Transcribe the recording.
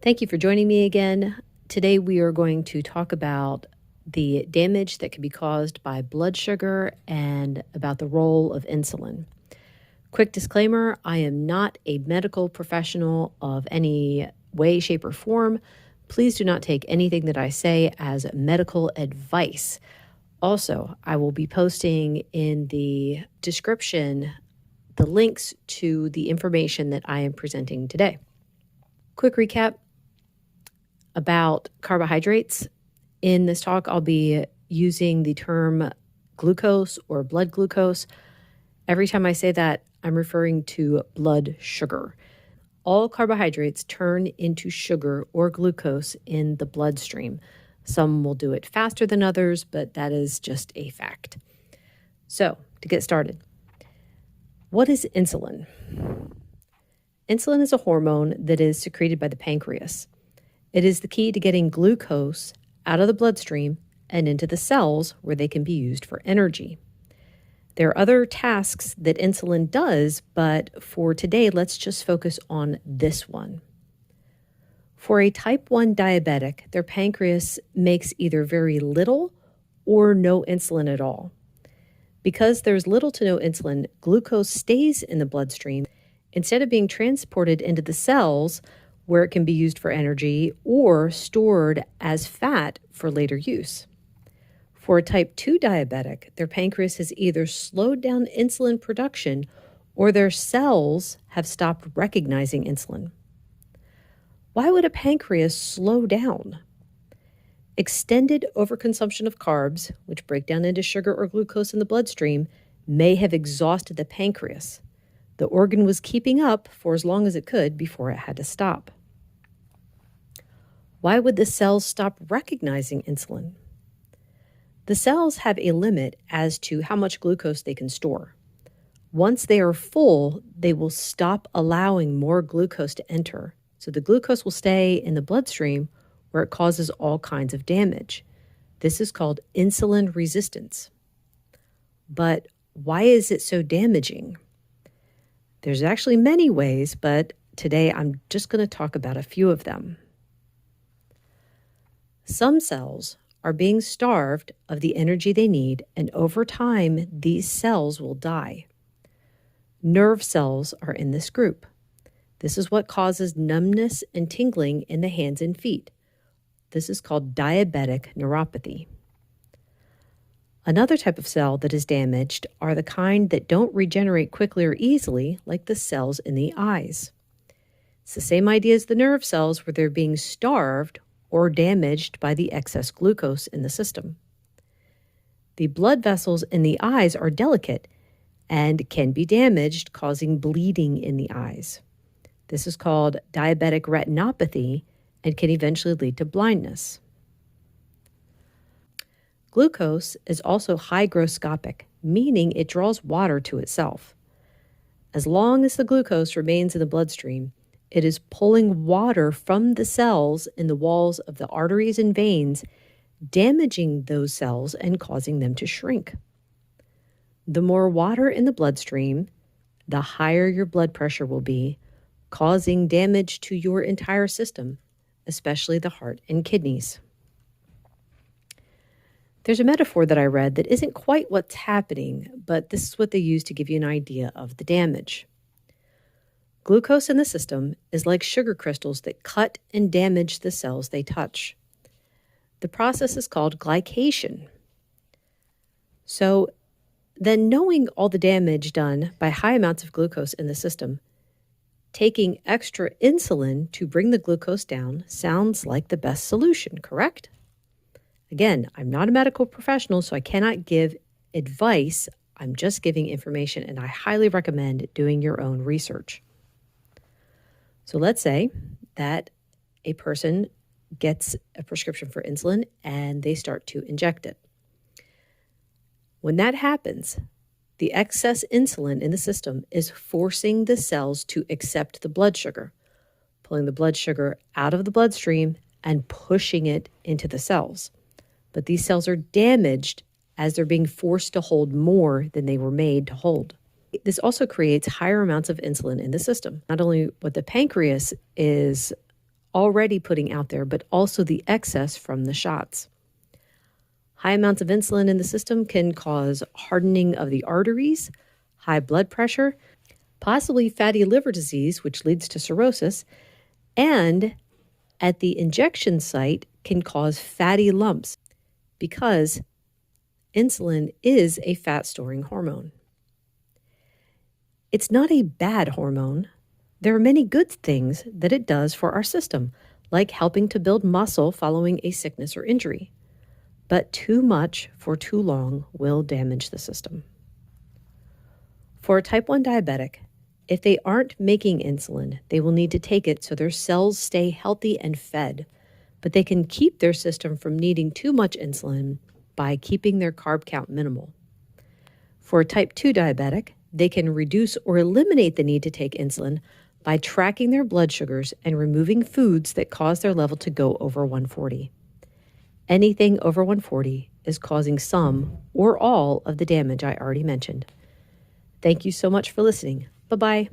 Thank you for joining me again. Today we are going to talk about the damage that can be caused by blood sugar and about the role of insulin. Quick disclaimer, I am not a medical professional of any way, shape, or form. Please do not take anything that I say as medical advice. Also, I will be posting in the description the links to the information that I am presenting today. Quick recap about carbohydrates. In this talk, I'll be using the term glucose or blood glucose. Every time I say that, I'm referring to blood sugar. All carbohydrates turn into sugar or glucose in the bloodstream. Some will do it faster than others, but that is just a fact. So, to get started, what is insulin? Insulin is a hormone that is secreted by the pancreas. It is the key to getting glucose out of the bloodstream and into the cells where they can be used for energy. There are other tasks that insulin does, but for today, let's just focus on this one. For a type 1 diabetic, their pancreas makes either very little or no insulin at all. Because there's little to no insulin, glucose stays in the bloodstream instead of being transported into the cells where it can be used for energy or stored as fat for later use. For a type 2 diabetic, their pancreas has either slowed down insulin production or their cells have stopped recognizing insulin. Why would a pancreas slow down? Extended overconsumption of carbs, which break down into sugar or glucose in the bloodstream, may have exhausted the pancreas. The organ was keeping up for as long as it could before it had to stop. Why would the cells stop recognizing insulin? The cells have a limit as to how much glucose they can store. Once they are full, they will stop allowing more glucose to enter. So the glucose will stay in the bloodstream where it causes all kinds of damage. This is called insulin resistance. But why is it so damaging? There's actually many ways, but today I'm just going to talk about a few of them. Some cells are being starved of the energy they need, and over time, these cells will die. Nerve cells are in this group. This is what causes numbness and tingling in the hands and feet. This is called diabetic neuropathy. Another type of cell that is damaged are the kind that don't regenerate quickly or easily, like the cells in the eyes. It's the same idea as the nerve cells where they're being starved or damaged by the excess glucose in the system. The blood vessels in the eyes are delicate and can be damaged, causing bleeding in the eyes. This is called diabetic retinopathy and can eventually lead to blindness. Glucose is also hygroscopic, meaning it draws water to itself. As long as the glucose remains in the bloodstream, it is pulling water from the cells in the walls of the arteries and veins, damaging those cells and causing them to shrink. The more water in the bloodstream, the higher your blood pressure will be, causing damage to your entire system, especially the heart and kidneys. There's a metaphor that I read that isn't quite what's happening, but this is what they use to give you an idea of the damage. Glucose in the system is like sugar crystals that cut and damage the cells they touch. The process is called glycation. So then, knowing all the damage done by high amounts of glucose in the system, taking extra insulin to bring the glucose down sounds like the best solution, correct? Again, I'm not a medical professional, so I cannot give advice. I'm just giving information, and I highly recommend doing your own research. So let's say that a person gets a prescription for insulin and they start to inject it. When that happens, the excess insulin in the system is forcing the cells to accept the blood sugar, pulling the blood sugar out of the bloodstream and pushing it into the cells. But these cells are damaged as they're being forced to hold more than they were made to hold. This also creates higher amounts of insulin in the system. Not only what the pancreas is already putting out there, but also the excess from the shots. High amounts of insulin in the system can cause hardening of the arteries, high blood pressure, possibly fatty liver disease, which leads to cirrhosis, and at the injection site can cause fatty lumps because insulin is a fat-storing hormone. It's not a bad hormone. There are many good things that it does for our system, like helping to build muscle following a sickness or injury. But too much for too long will damage the system. For a type 1 diabetic, if they aren't making insulin, they will need to take it so their cells stay healthy and fed, but they can keep their system from needing too much insulin by keeping their carb count minimal. For a type 2 diabetic, they can reduce or eliminate the need to take insulin by tracking their blood sugars and removing foods that cause their level to go over 140. Anything over 140 is causing some or all of the damage I already mentioned. Thank you so much for listening. Bye-bye.